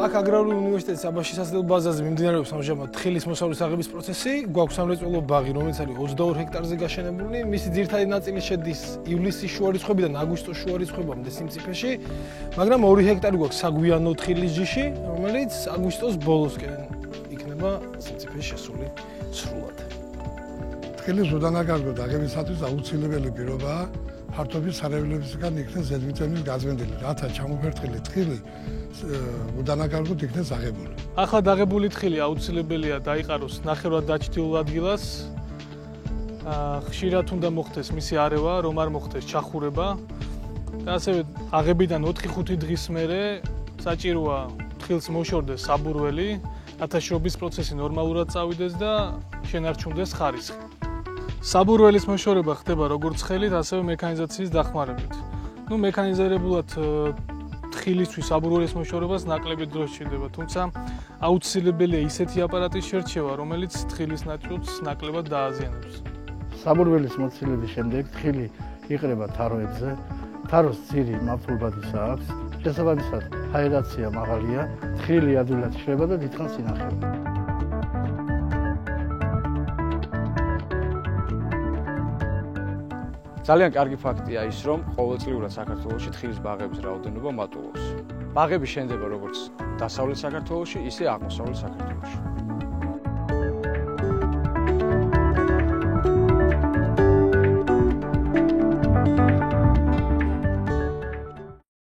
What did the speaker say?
აქ აგრარული უნივერსიტეტის აბაშისასწავლო ბაზაზე მიმდინარეობს ამჟამად თხილის მოსავლის აღების პროცესი. გვაქვს სამრეწველო ბაღი, რომელიც არის 22 ჰექტარზე გაშენებული. მისი ძირითადი ნაწილი შედის ივლისის შუა რიცხვებიდან აგვისტოს შუა რიცხვებამდე სიმწიფეში, მაგრამ 2 ჰექტარი გვაქვს საგვიანო თხილის ჯიში, რომელიც აგვისტოს ბოლოსკენ იქნება სიმწიფეში შესული სრულად. თხილის უდანაკარგო დაგებისათვის აუცილებელი პირობაა ფართობის სარეველებისგან იქნეს ზედმიწევნის გაზვენდილი, რათა ჩამოფერთხილი თხილი უდანაკარგოდ იქნეს აღებული. ახლა დაღებული თხილი აუცილებელია დაიყაროს ნახევრად დაჩრდილულ ადგილას. ხშირად უნდა მოხდეს მისი არევა, რომ არ მოხდეს ჩახურება. და ასევე აღებიდან 4-5 დღის მერე საჭიროა თხილს მოშორდეს საბურველი, რათა შრობის პროცესი ნორმალურად წავიდეს და შენარჩუნდეს ხარისხი. საბურველის მოშორება ხდება როგორც ხელით, ასევე მექანიზაციის დახმარებით. მექანიზირებულად თხილისთვის საბურველის მოშორებას ნაკლები დრო სჭირდება, თუმცა აუცილებელია ისეთი აპარატის შერჩევა, რომელიც თხილის ნაწილს ნაკლებად დააზიანებს. საბურველის მოცილების შემდეგ თხილი იყრება თაროებზე. თაროს ძირი მავთულბადისა აქვს. შესაბამისად, აერაცია მაღალია, თხილი ადვილად შრება და დიდხანს ინახება. ძალიან კარგი ფაქტია ის, რომ ყოველწლიურად საქართველოში თხილის ბაღების რაოდენობა მატულობს. ბაღები შენდება როგორც დასავლეთ საქართველოში, ისე აღმოსავლეთ საქართველოში.